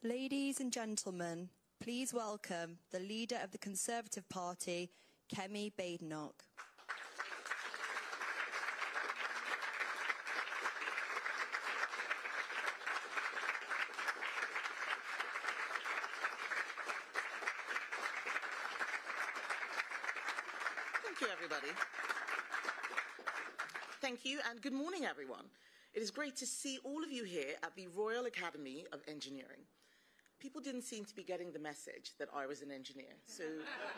Ladies and gentlemen, please welcome the leader of the Conservative Party, Kemi Badenoch. Thank you, everybody. Thank you, and good morning, everyone. It is great to see all of you here at the Royal Academy of Engineering. People didn't seem to be getting the message that I was an engineer, so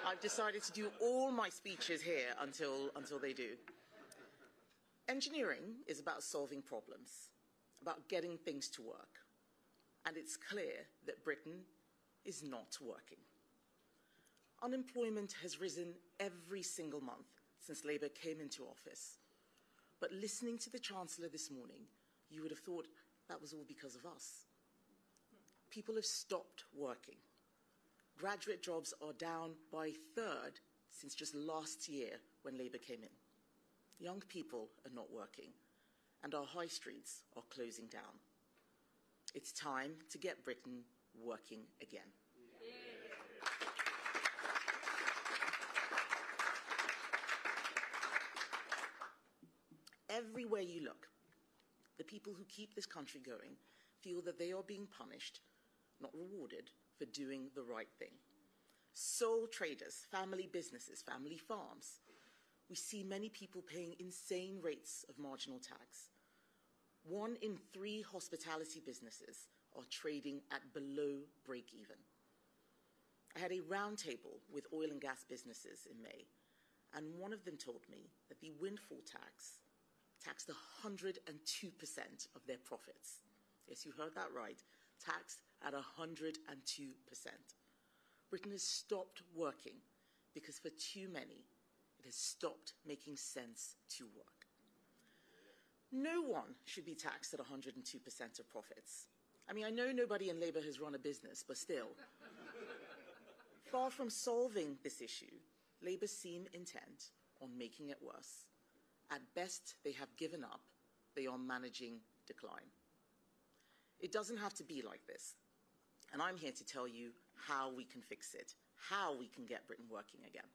I've decided to do all my speeches here until they do. Engineering is about solving problems, about getting things to work, and it's clear that Britain is not working. Unemployment has risen every single month since Labour came into office. But listening to the Chancellor this morning, you would have thought that was all because of us. People have stopped working. Graduate jobs are down by a third since just last year when Labour came in. Young people are not working, and our high streets are closing down. It's time to get Britain working again. Everywhere you look, the people who keep this country going feel that they are being punished, not rewarded, for doing the right thing. Sole traders, family businesses, family farms. We see many people paying insane rates of marginal tax. 1 in 3 hospitality businesses are trading at below break-even. I had a roundtable with oil and gas businesses in May, and one of them told me that the windfall tax taxed 102% of their profits. Yes, you heard that right. Taxed at 102%. Britain has stopped working because for too many, it has stopped making sense to work. No one should be taxed at 102% of profits. I mean, I know nobody in Labour has run a business, but still. Far from solving this issue, Labour seem intent on making it worse. At best, they have given up. They are managing decline. It doesn't have to be like this. And I'm here to tell you how we can fix it, how we can get Britain working again.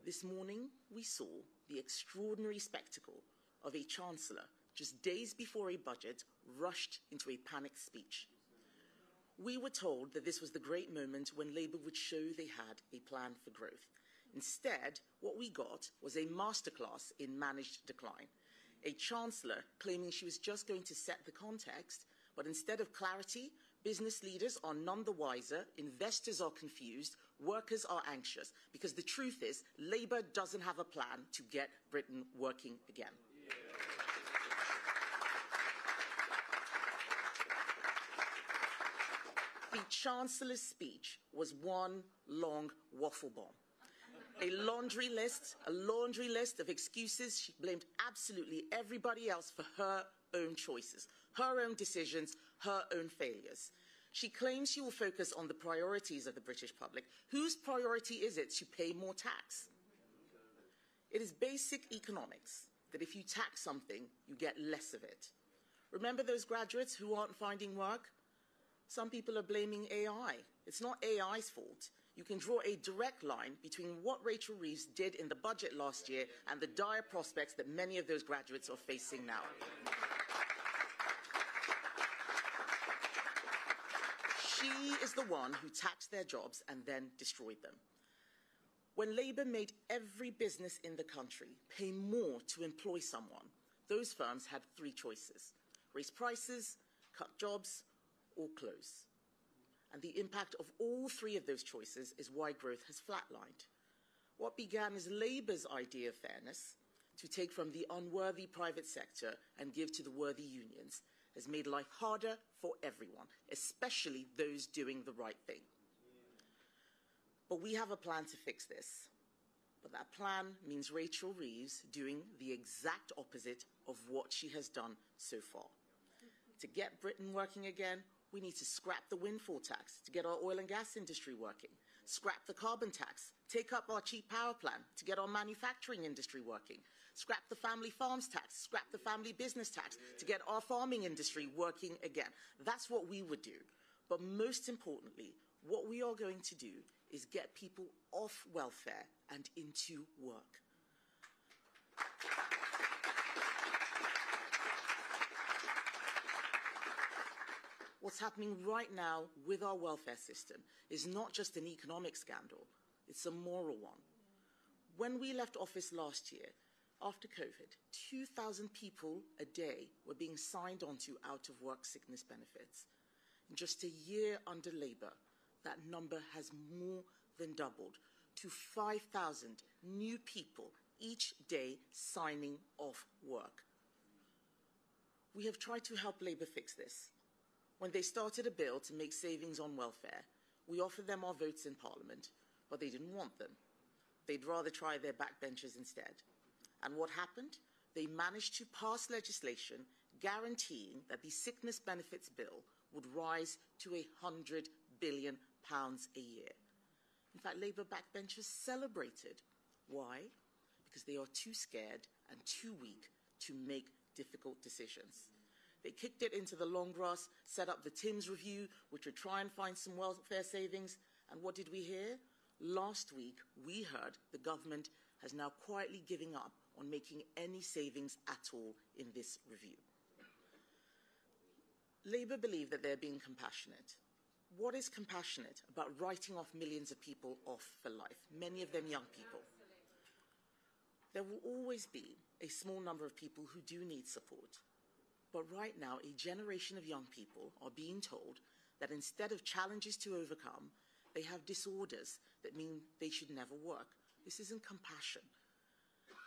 This morning, we saw the extraordinary spectacle of a Chancellor, just days before a budget, rushed into a panicked speech. We were told that this was the great moment when Labour would show they had a plan for growth. Instead, what we got was a masterclass in managed decline. A Chancellor claiming she was just going to set the context, but instead of clarity, business leaders are none the wiser, investors are confused, workers are anxious, because the truth is, Labour doesn't have a plan to get Britain working again. The Chancellor's speech was one long waffle bomb. A laundry list of excuses. She blamed absolutely everybody else for her own choices, her own decisions, her own failures. She claims she will focus on the priorities of the British public. Whose priority is it to pay more tax? It is basic economics that if you tax something, you get less of it. Remember those graduates who aren't finding work? Some people are blaming AI. It's not AI's fault. You can draw a direct line between what Rachel Reeves did in the budget last year and the dire prospects that many of those graduates are facing now. She is the one who taxed their jobs and then destroyed them. When Labour made every business in the country pay more to employ someone, those firms had 3 choices: raise prices, cut jobs, or close. And the impact of all 3 of those choices is why growth has flatlined. What began as Labour's idea of fairness, to take from the unworthy private sector and give to the worthy unions, has made life harder for everyone, especially those doing the right thing. But we have a plan to fix this. But that plan means Rachel Reeves doing the exact opposite of what she has done so far. To get Britain working again, we need to scrap the windfall tax to get our oil and gas industry working, scrap the carbon tax, take up our cheap power plan to get our manufacturing industry working, scrap the family farms tax, scrap the family business tax to get our farming industry working again. That's what we would do. But most importantly, what we are going to do is get people off welfare and into work. What's happening right now with our welfare system is not just an economic scandal, it's a moral one. When we left office last year, after COVID, 2,000 people a day were being signed onto out-of-work sickness benefits. In just a year under Labour, that number has more than doubled to 5,000 new people each day signing off work. We have tried to help Labour fix this. When they started a bill to make savings on welfare, we offered them our votes in Parliament, but they didn't want them. They'd rather try their backbenchers instead. And what happened? They managed to pass legislation guaranteeing that the sickness benefits bill would rise to £100 billion a year. In fact, Labour backbenchers celebrated. Why? Because they are too scared and too weak to make difficult decisions. They kicked it into the long grass, set up the Timms review, which would try and find some welfare savings. And what did we hear? Last week, we heard the government has now quietly given up on making any savings at all in this review. Labour believe that they're being compassionate. What is compassionate about writing off millions of people off for life, many of them young people? There will always be a small number of people who do need support. But right now, a generation of young people are being told that instead of challenges to overcome, they have disorders that mean they should never work. This isn't compassion.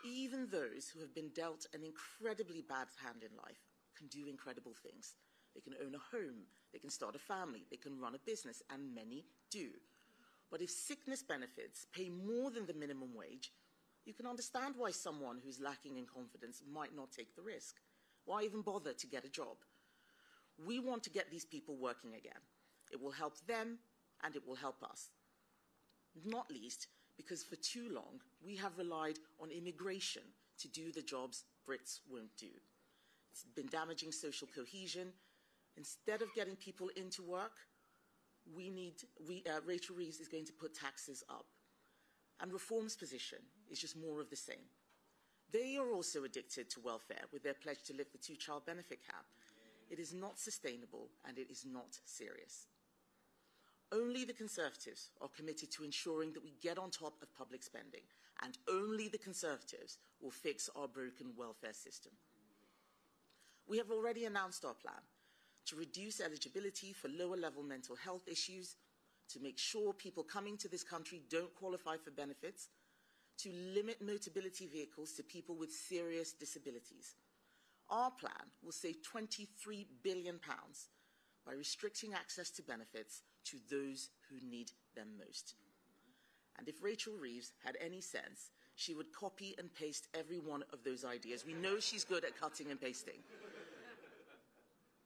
Even those who have been dealt an incredibly bad hand in life can do incredible things. They can own a home, they can start a family, they can run a business, and many do. But if sickness benefits pay more than the minimum wage, you can understand why someone who's lacking in confidence might not take the risk. Why even bother to get a job? We want to get these people working again. It will help them and it will help us. Not least because for too long we have relied on immigration to do the jobs Brits won't do. It's been damaging social cohesion. Instead of getting people into work, Rachel Reeves is going to put taxes up. And Reform's position is just more of the same. They are also addicted to welfare with their pledge to lift the two-child benefit cap. It is not sustainable and it is not serious. Only the Conservatives are committed to ensuring that we get on top of public spending, and only the Conservatives will fix our broken welfare system. We have already announced our plan to reduce eligibility for lower-level mental health issues, to make sure people coming to this country don't qualify for benefits, to limit mobility vehicles to people with serious disabilities. Our plan will save £23 billion by restricting access to benefits to those who need them most. And if Rachel Reeves had any sense, she would copy and paste every one of those ideas. We know she's good at cutting and pasting.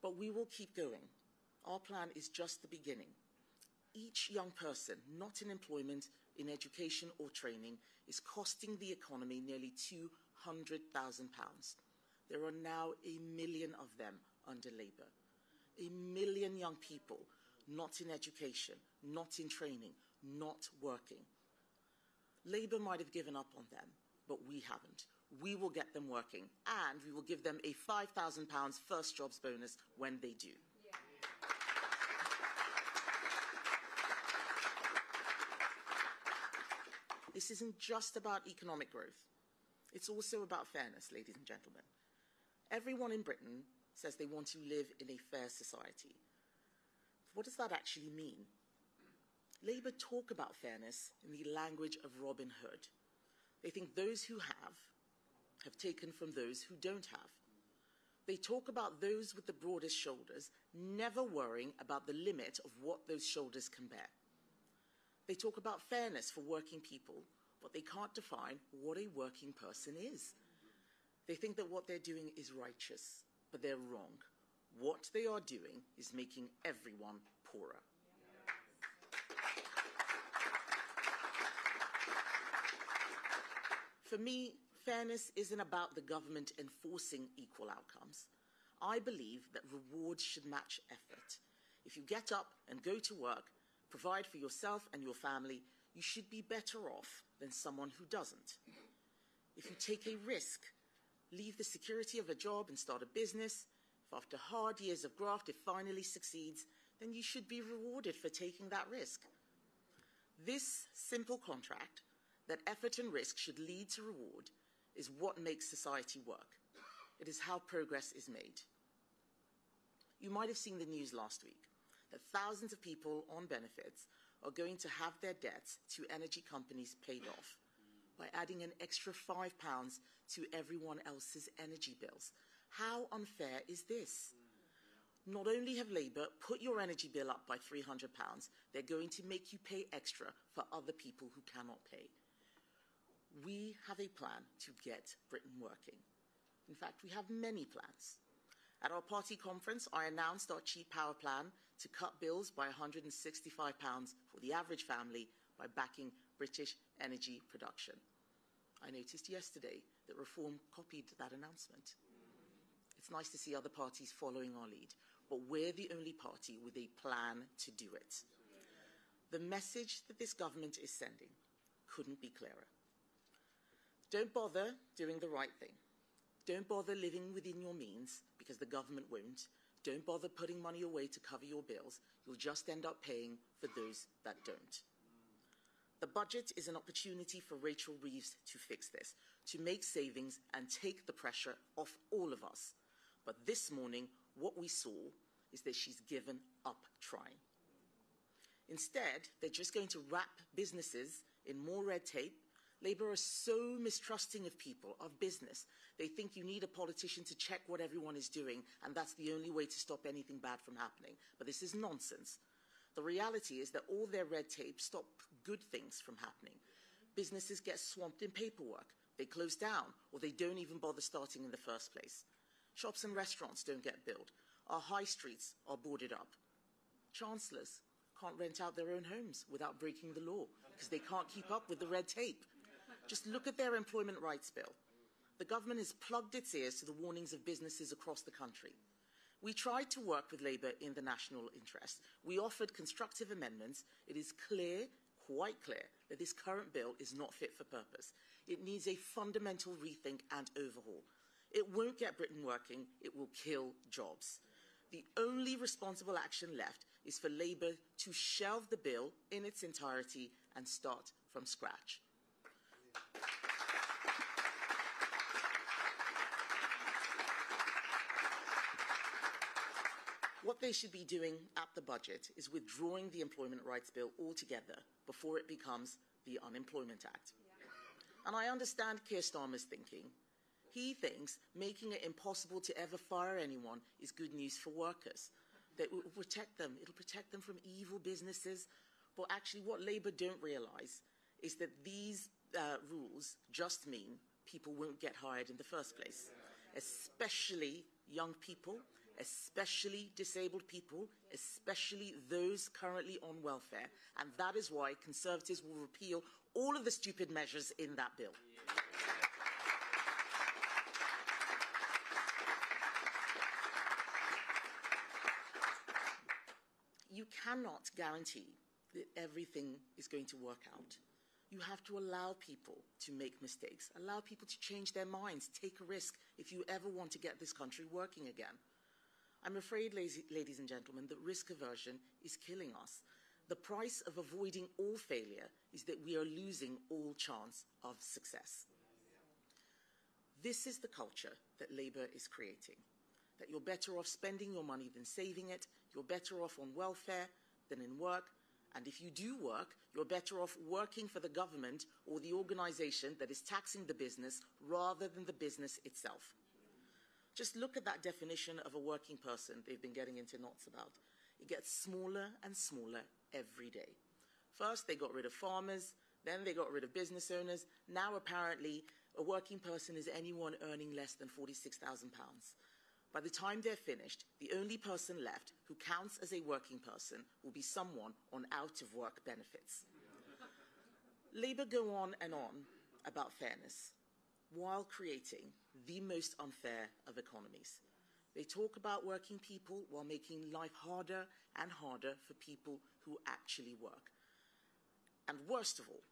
But we will keep going. Our plan is just the beginning. Each young person not in employment, in education or training is costing the economy nearly £200,000. There are now 1 million of them under Labour. 1 million young people not in education, not in training, not working. Labour might have given up on them, but we haven't. We will get them working, and we will give them a £5,000 first jobs bonus when they do. This isn't just about economic growth. It's also about fairness, ladies and gentlemen. Everyone in Britain says they want to live in a fair society. What does that actually mean? Labour talk about fairness in the language of Robin Hood. They think those who have taken from those who don't have. They talk about those with the broadest shoulders, never worrying about the limit of what those shoulders can bear. They talk about fairness for working people, but they can't define what a working person is. They think that what they're doing is righteous, but they're wrong. What they are doing is making everyone poorer. For me, fairness isn't about the government enforcing equal outcomes. I believe that rewards should match effort. If you get up and go to work, provide for yourself and your family, you should be better off than someone who doesn't. If you take a risk, leave the security of a job and start a business, if after hard years of graft it finally succeeds, then you should be rewarded for taking that risk. This simple contract, that effort and risk should lead to reward, is what makes society work. It is how progress is made. You might have seen the news last week that thousands of people on benefits are going to have their debts to energy companies paid off by adding an extra £5 to everyone else's energy bills. How unfair is this? Not only have Labour put your energy bill up by £300, they're going to make you pay extra for other people who cannot pay. We have a plan to get Britain working. In fact, we have many plans. At our party conference, I announced our cheap power plan to cut bills by £165 for the average family by backing British energy production. I noticed yesterday that Reform copied that announcement. It's nice to see other parties following our lead, but we're the only party with a plan to do it. The message that this government is sending couldn't be clearer. Don't bother doing the right thing. Don't bother living within your means, because the government won't. Don't bother putting money away to cover your bills. You'll just end up paying for those that don't. The budget is an opportunity for Rachel Reeves to fix this, to make savings and take the pressure off all of us. But this morning, what we saw is that she's given up trying. Instead, they're just going to wrap businesses in more red tape. Labour are so mistrusting of people, of business. They think you need a politician to check what everyone is doing, and that's the only way to stop anything bad from happening. But this is nonsense. The reality is that all their red tape stops good things from happening. Businesses get swamped in paperwork. They close down, or they don't even bother starting in the first place. Shops and restaurants don't get billed. Our high streets are boarded up. Chancellors can't rent out their own homes without breaking the law because they can't keep up with the red tape. Just look at their employment rights bill. The government has plugged its ears to the warnings of businesses across the country. We tried to work with Labour in the national interest. We offered constructive amendments. It is clear, quite clear, that this current bill is not fit for purpose. It needs a fundamental rethink and overhaul. It won't get Britain working. It will kill jobs. The only responsible action left is for Labour to shelve the bill in its entirety and start from scratch. What they should be doing at the budget is withdrawing the Employment Rights Bill altogether before it becomes the Unemployment Act. And I understand Keir Starmer's thinking. He thinks making it impossible to ever fire anyone is good news for workers, that it will protect them. It'll protect them from evil businesses. But actually what Labour don't realise is that these rules just mean people won't get hired in the first place, especially young people, especially disabled people, especially those currently on welfare. And that is why Conservatives will repeal all of the stupid measures in that bill. You cannot guarantee that everything is going to work out. You have to allow people to make mistakes, allow people to change their minds, take a risk if you ever want to get this country working again. I'm afraid, ladies and gentlemen, that risk aversion is killing us. The price of avoiding all failure is that we are losing all chance of success. This is the culture that Labour is creating, that you're better off spending your money than saving it, you're better off on welfare than in work, and if you do work, you're better off working for the government or the organisation that is taxing the business rather than the business itself. Just look at that definition of a working person they've been getting into knots about. It gets smaller and smaller every day. First, they got rid of farmers, then they got rid of business owners. Now, apparently, a working person is anyone earning less than £46,000. By the time they're finished, the only person left who counts as a working person will be someone on out-of-work benefits. Labour go on and on about fairness, while creating the most unfair of economies. They talk about working people while making life harder and harder for people who actually work. And worst of all,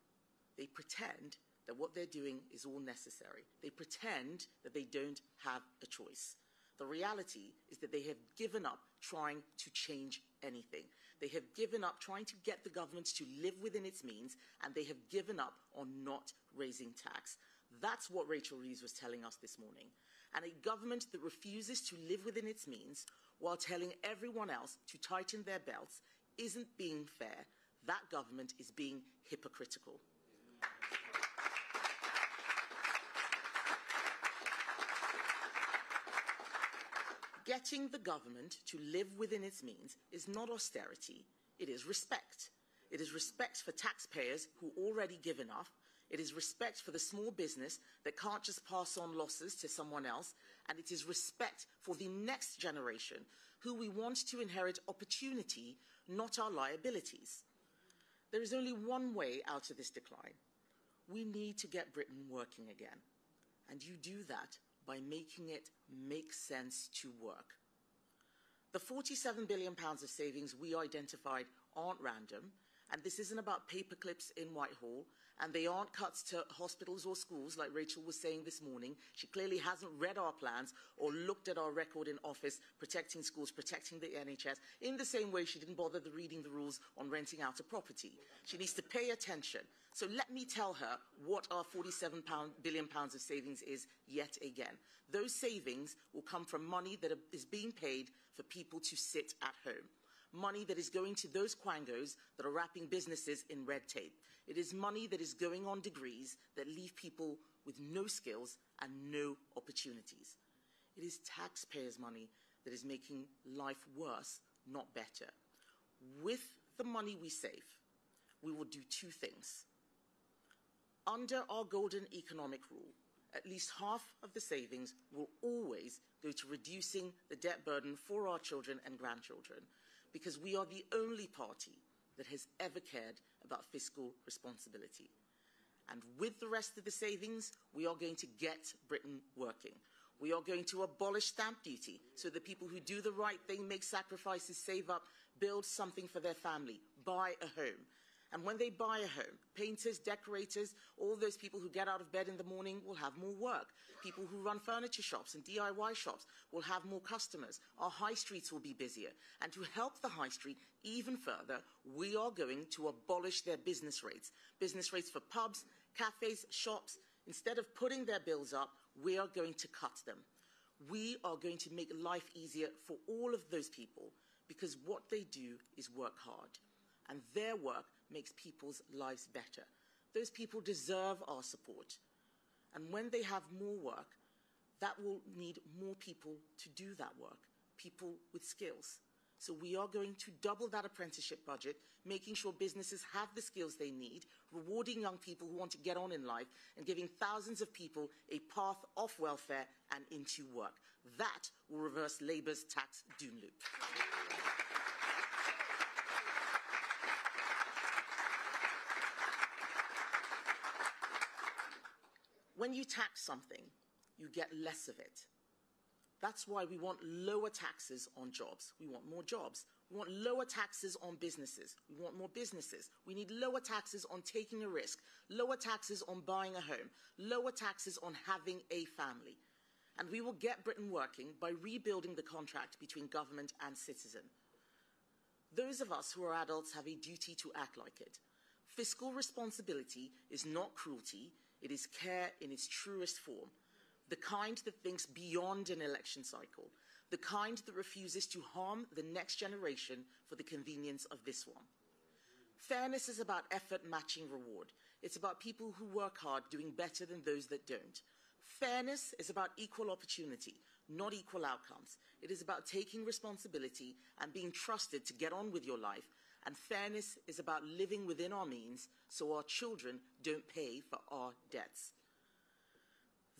they pretend that what they're doing is all necessary. They pretend that they don't have a choice. The reality is that they have given up trying to change anything. They have given up trying to get the government to live within its means, and they have given up on not raising tax. That's what Rachel Reeves was telling us this morning. And a government that refuses to live within its means while telling everyone else to tighten their belts isn't being fair. That government is being hypocritical. Getting the government to live within its means is not austerity, it is respect. It is respect for taxpayers who already give enough. It is respect for the small business that can't just pass on losses to someone else. And it is respect for the next generation who we want to inherit opportunity, not our liabilities. There is only one way out of this decline. We need to get Britain working again. And you do that by making it make sense to work. The £47 billion of savings we identified aren't random, and this isn't about paperclips in Whitehall, and they aren't cuts to hospitals or schools like Rachel was saying this morning. She clearly hasn't read our plans or looked at our record in office protecting schools, protecting the NHS, in the same way she didn't bother reading the rules on renting out a property. She needs to pay attention. So let me tell her what our £47 billion of savings is yet again. Those savings will come from money that is being paid for people to sit at home. Money that is going to those quangos that are wrapping businesses in red tape. It is money that is going on degrees that leave people with no skills and no opportunities. It is taxpayers' money that is making life worse, not better. With the money we save, we will do two things. Under our golden economic rule, at least half of the savings will always go to reducing the debt burden for our children and grandchildren, because we are the only party that has ever cared about fiscal responsibility. And with the rest of the savings, we are going to get Britain working. We are going to abolish stamp duty so that people who do the right thing, make sacrifices, save up, build something for their family, buy a home. And when they buy a home, painters, decorators, all those people who get out of bed in the morning will have more work. People who run furniture shops and DIY shops will have more customers. Our high streets will be busier. And to help the high street even further, we are going to abolish their business rates for pubs, cafes, shops. Instead of putting their bills up, we are going to cut them. We are going to make life easier for all of those people, because what they do is work hard. And their work makes people's lives better. Those people deserve our support. And when they have more work, that will need more people to do that work, people with skills. So we are going to double that apprenticeship budget, making sure businesses have the skills they need, rewarding young people who want to get on in life, and giving thousands of people a path off welfare and into work. That will reverse Labour's tax doom loop. When you tax something, you get less of it. That's why we want lower taxes on jobs. We want more jobs. We want lower taxes on businesses. We want more businesses. We need lower taxes on taking a risk, lower taxes on buying a home, lower taxes on having a family. And we will get Britain working by rebuilding the contract between government and citizen. Those of us who are adults have a duty to act like it. Fiscal responsibility is not cruelty. It is care in its truest form, the kind that thinks beyond an election cycle, the kind that refuses to harm the next generation for the convenience of this one. Fairness is about effort matching reward. It's about people who work hard doing better than those that don't. Fairness is about equal opportunity, not equal outcomes. It is about taking responsibility and being trusted to get on with your life. And fairness is about living within our means so our children don't pay for our debts.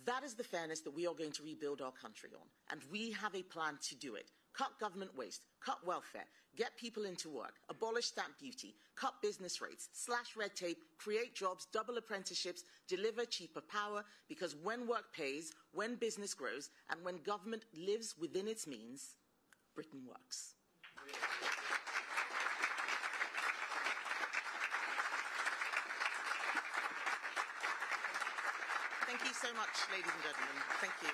That is the fairness that we are going to rebuild our country on. And we have a plan to do it. Cut government waste, cut welfare, get people into work, abolish stamp duty, cut business rates, slash red tape, create jobs, double apprenticeships, deliver cheaper power, because when work pays, when business grows, and when government lives within its means, Britain works. you so much, ladies and gentlemen. Thank you.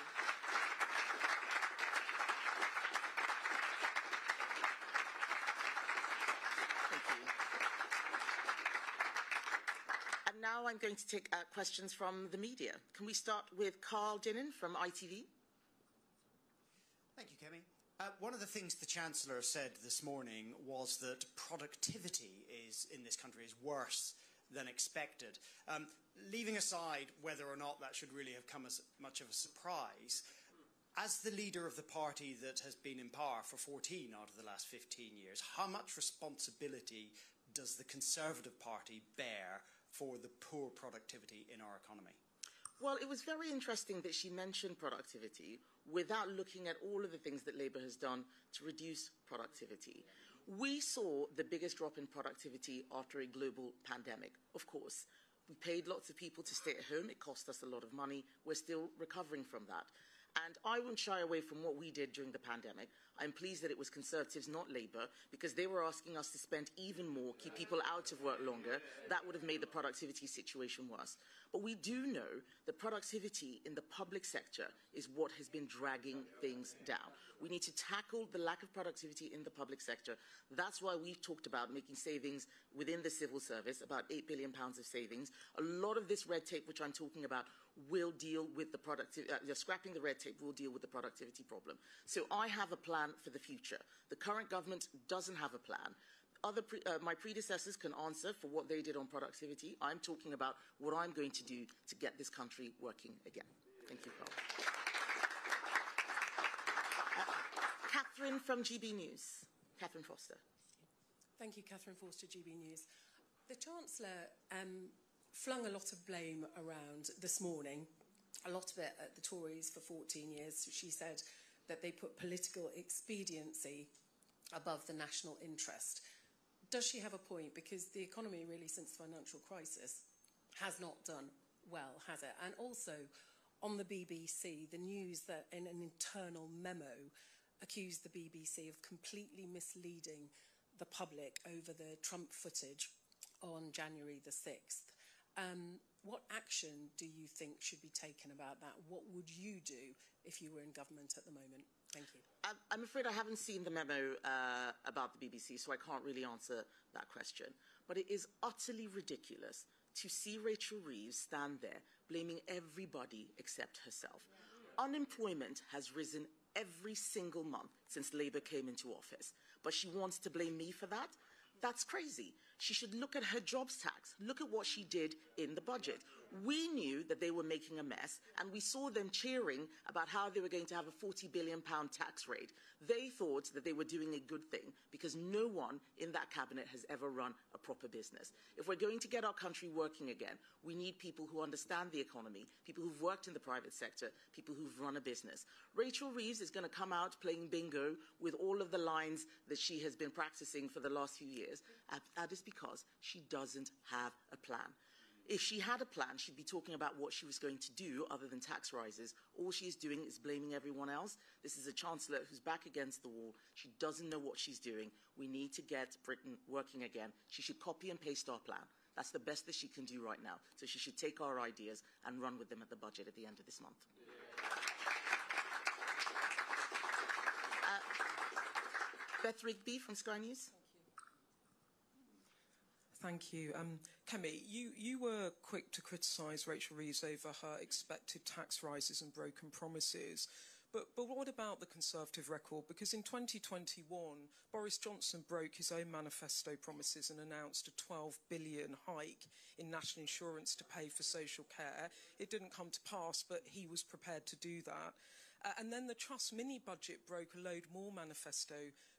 And now I'm going to take questions from the media. Can we start with Carl Dinnan from ITV? Thank you, Kemi. One of the things the Chancellor said this morning was that productivity in this country is worse than expected. Leaving aside whether or not that should really have come as much of a surprise, as the leader of the party that has been in power for 14 out of the last 15 years, how much responsibility does the Conservative Party bear for the poor productivity in our economy? Well, it was very interesting that she mentioned productivity without looking at all of the things that Labour has done to reduce productivity. We saw the biggest drop in productivity after a global pandemic, of course. We paid lots of people to stay at home. It cost us a lot of money. We're still recovering from that. And I won't shy away from what we did during the pandemic. I'm pleased that it was Conservatives, not Labour, because they were asking us to spend even more, keep people out of work longer. That would have made the productivity situation worse. But we do know that productivity in the public sector is what has been dragging things down. We need to tackle the lack of productivity in the public sector. That's why we've talked about making savings within the civil service, about £8 billion of savings. A lot of this red tape, which I'm talking about, will deal with the scrapping the red tape will deal with the productivity problem. So I have a plan for the future. The current government doesn't have a plan. My predecessors can answer for what they did on productivity. I'm talking about what I'm going to do to get this country working again. Thank you, Carl. Catherine from GB News. Catherine Foster. Thank you, Catherine Forster, GB News. The Chancellor flung a lot of blame around this morning, a lot of it at the Tories for 14 years. She said that they put political expediency above the national interest. Does she have a point? Because the economy really since the financial crisis has not done well, has it? And also on the BBC, the news that in an internal memo accused the BBC of completely misleading the public over the Trump footage on January the 6th. What action do you think should be taken about that? What would you do if you were in government at the moment? Thank you. I'm afraid I haven't seen the memo about the BBC, so I can't really answer that question. But it is utterly ridiculous to see Rachel Reeves stand there blaming everybody except herself. Unemployment has risen every single month since Labour came into office. But she wants to blame me for that? That's crazy. She should look at her jobs tax. Look at what she did in the budget. We knew that they were making a mess, and we saw them cheering about how they were going to have a £40 billion tax rate. They thought that they were doing a good thing because no one in that cabinet has ever run a proper business. If we're going to get our country working again, we need people who understand the economy, people who've worked in the private sector, people who've run a business. Rachel Reeves is going to come out playing bingo with all of the lines that she has been practicing for the last few years. That is because she doesn't have a plan. If she had a plan, she'd be talking about what she was going to do other than tax rises. All she is doing is blaming everyone else. This is a Chancellor who's back against the wall. She doesn't know what she's doing. We need to get Britain working again. She should copy and paste our plan. That's the best that she can do right now. So she should take our ideas and run with them at the budget at the end of this month. Beth Rigby from Sky News. Thank you. Kemi, you were quick to criticise Rachel Reeves over her expected tax rises and broken promises. But what about the Conservative record? Because in 2021, Boris Johnson broke his own manifesto promises and announced a £12 billion hike in national insurance to pay for social care. It didn't come to pass, but he was prepared to do that. And then the Truss mini-budget broke a load more manifesto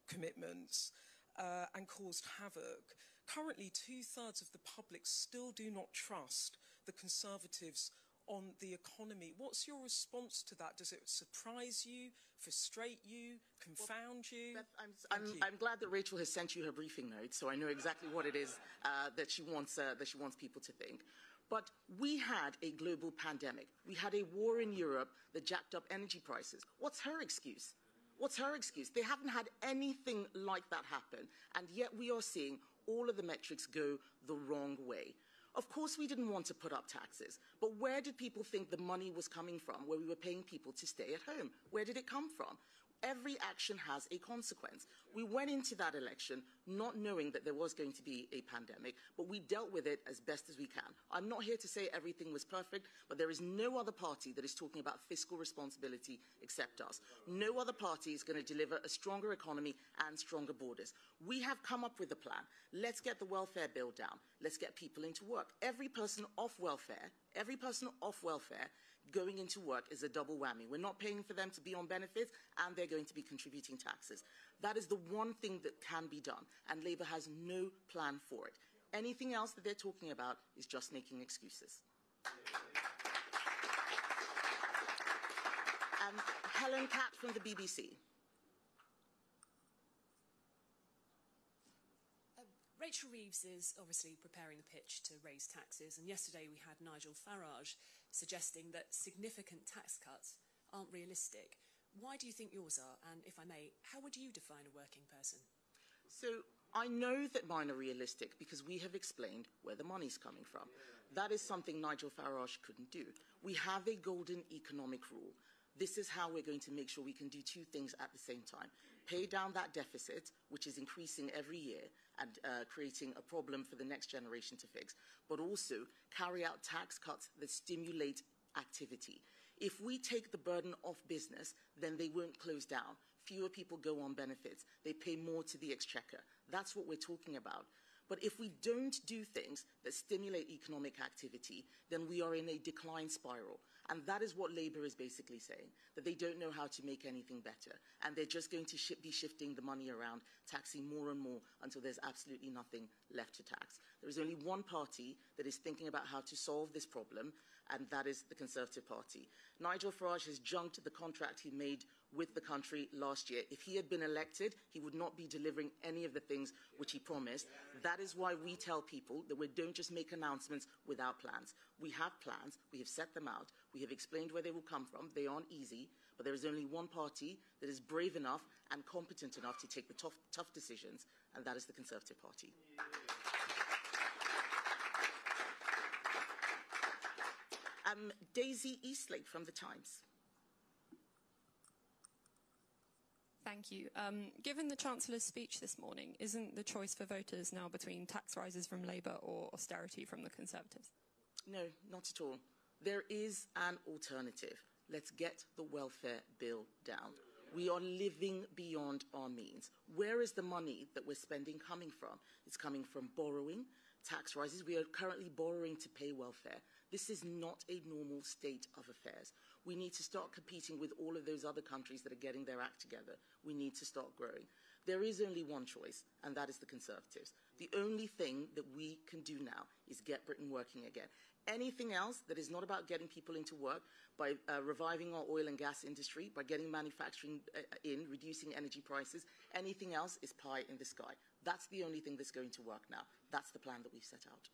commitments and caused havoc. Currently, 2/3 of the public still do not trust the Conservatives on the economy. What's your response to that? Does it surprise you, frustrate you, confound you? Beth, I'm glad that Rachel has sent you her briefing notes, so I know exactly what it is that she wants people to think. But we had a global pandemic. We had a war in Europe that jacked up energy prices. What's her excuse? What's her excuse? They haven't had anything like that happen, and yet we are seeing all of the metrics go the wrong way. Of course we didn't want to put up taxes, but where did people think the money was coming from, where we were paying people to stay at home? Where did it come from? Every action has a consequence. We went into that election not knowing that there was going to be a pandemic, but we dealt with it as best as we can. I'm not here to say everything was perfect, but there is no other party that is talking about fiscal responsibility except us. No other party is going to deliver a stronger economy and stronger borders. We have come up with a plan. Let's get the welfare bill down. Let's get people into work. Every person off welfare going into work is a double whammy. We're not paying for them to be on benefits, and they're going to be contributing taxes. That is the one thing that can be done, and Labour has no plan for it. Anything else that they're talking about is just making excuses. Helen Catt from the BBC. Rachel Reeves is obviously preparing a pitch to raise taxes, and yesterday we had Nigel Farage suggesting that significant tax cuts aren't realistic. Why do you think yours are? And if I may, how would you define a working person? So I know that mine are realistic because we have explained where the money's coming from. That is something Nigel Farage couldn't do. We have a golden economic rule. This is how we're going to make sure we can do two things at the same time. Pay down that deficit, which is increasing every year and creating a problem for the next generation to fix, but also carry out tax cuts that stimulate activity. If we take the burden off business, then they won't close down. Fewer people go on benefits. They pay more to the exchequer. That's what we're talking about. But if we don't do things that stimulate economic activity, then we are in a decline spiral. And that is what Labour is basically saying, that they don't know how to make anything better. And they're just going to be shifting the money around, taxing more and more until there's absolutely nothing left to tax. There is only one party that is thinking about how to solve this problem, and that is the Conservative Party. Nigel Farage has junked the contract he made with the country last year. If he had been elected, he would not be delivering any of the things which he promised. That is why we tell people that we don't just make announcements without plans. We have plans, we have set them out, we have explained where they will come from. They aren't easy, but there is only one party that is brave enough and competent enough to take the tough decisions, and that is the Conservative Party. Daisy Eastlake from The Times. Thank you. Given the Chancellor's speech this morning, isn't the choice for voters now between tax rises from Labour or austerity from the Conservatives? No, not at all. There is an alternative. Let's get the welfare bill down. We are living beyond our means. Where is the money that we're spending coming from? It's coming from borrowing, tax rises. We are currently borrowing to pay welfare. This is not a normal state of affairs. We need to start competing with all of those other countries that are getting their act together. We need to start growing. There is only one choice, and that is the Conservatives. The only thing that we can do now is get Britain working again. Anything else that is not about getting people into work, by reviving our oil and gas industry, by getting manufacturing in, reducing energy prices, anything else is pie in the sky. That's the only thing that's going to work now. That's the plan that we've set out.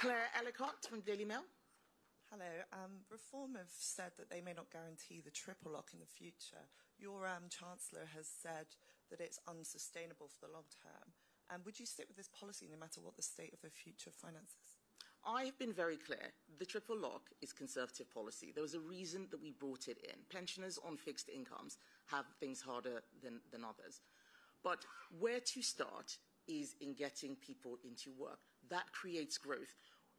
Claire Ellicott from Daily Mail. Hello. Reform have said that they may not guarantee the triple lock in the future. Your Chancellor has said that it's unsustainable for the long term. Would you stick with this policy no matter what the state of the future finances? I have been very clear. The triple lock is Conservative policy. There was a reason that we brought it in. Pensioners on fixed incomes have things harder than others. But where to start is in getting people into work. That creates growth.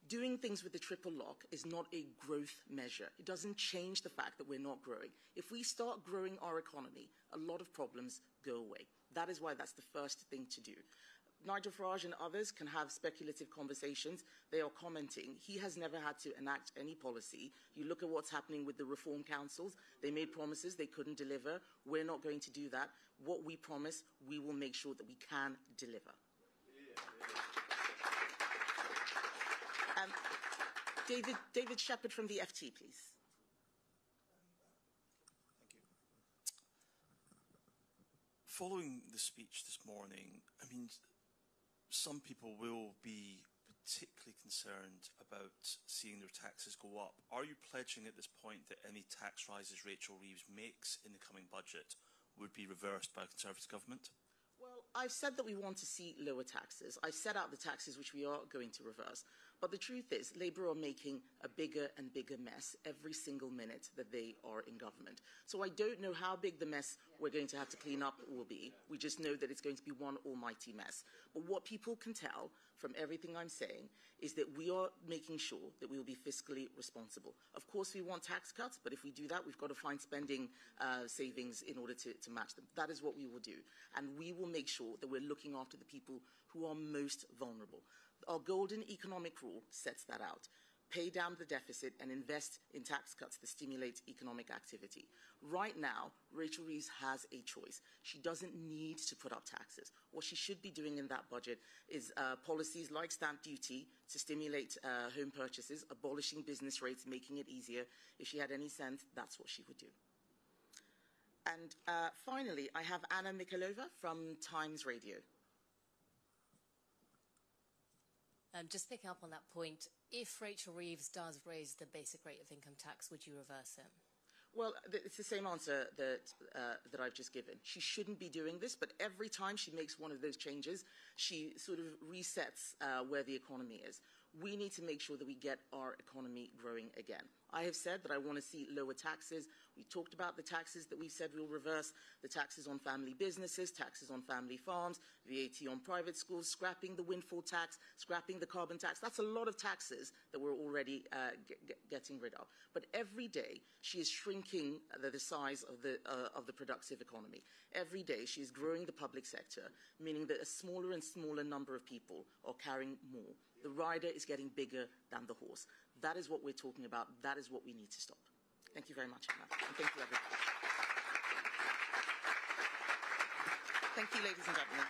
Doing things with the triple lock is not a growth measure. It doesn't change the fact that we're not growing. If we start growing our economy, a lot of problems go away. That is why that's the first thing to do. Nigel Farage and others can have speculative conversations. They are commenting. He has never had to enact any policy. You look at what's happening with the reform councils. They made promises they couldn't deliver. We're not going to do that. What we promise, we will make sure that we can deliver. David Shepherd from the FT, please. Thank you. Following the speech this morning, I mean, some people will be particularly concerned about seeing their taxes go up. Are you pledging at this point that any tax rises Rachel Reeves makes in the coming budget would be reversed by a Conservative government? Well, I've said that we want to see lower taxes. I've set out the taxes which we are going to reverse. But the truth is, Labour are making a bigger and bigger mess every single minute that they are in government. So I don't know how big the mess we're going to have to clean up will be. We just know that it's going to be one almighty mess. But what people can tell from everything I'm saying is that we are making sure that we will be fiscally responsible. Of course, we want tax cuts, but if we do that, we've got to find spending savings in order to match them. That is what we will do. And we will make sure that we're looking after the people who are most vulnerable. Our golden economic rule sets that out. Pay down the deficit and invest in tax cuts that stimulate economic activity. Right now, Rachel Reeves has a choice. She doesn't need to put up taxes. What she should be doing in that budget is policies like stamp duty to stimulate home purchases, abolishing business rates, making it easier. If she had any sense, that's what she would do. And finally, I have Anna Mikhailova from Times Radio. Just picking up on that point, if Rachel Reeves does raise the basic rate of income tax, would you reverse it? Well, it's the same answer that I've just given. She shouldn't be doing this, but every time she makes one of those changes, she sort of resets where the economy is. We need to make sure that we get our economy growing again. I have said that I want to see lower taxes. We talked about the taxes that we said we'll reverse, the taxes on family businesses, taxes on family farms, VAT on private schools, scrapping the windfall tax, scrapping the carbon tax. That's a lot of taxes that we're already getting rid of. But every day she is shrinking the size of the productive economy. Every day she is growing the public sector, meaning that a smaller and smaller number of people are carrying more. The rider is getting bigger than the horse. That is what we're talking about. That is what we need to stop. Thank you very much, Anna. And thank you, everybody. Thank you, ladies and gentlemen.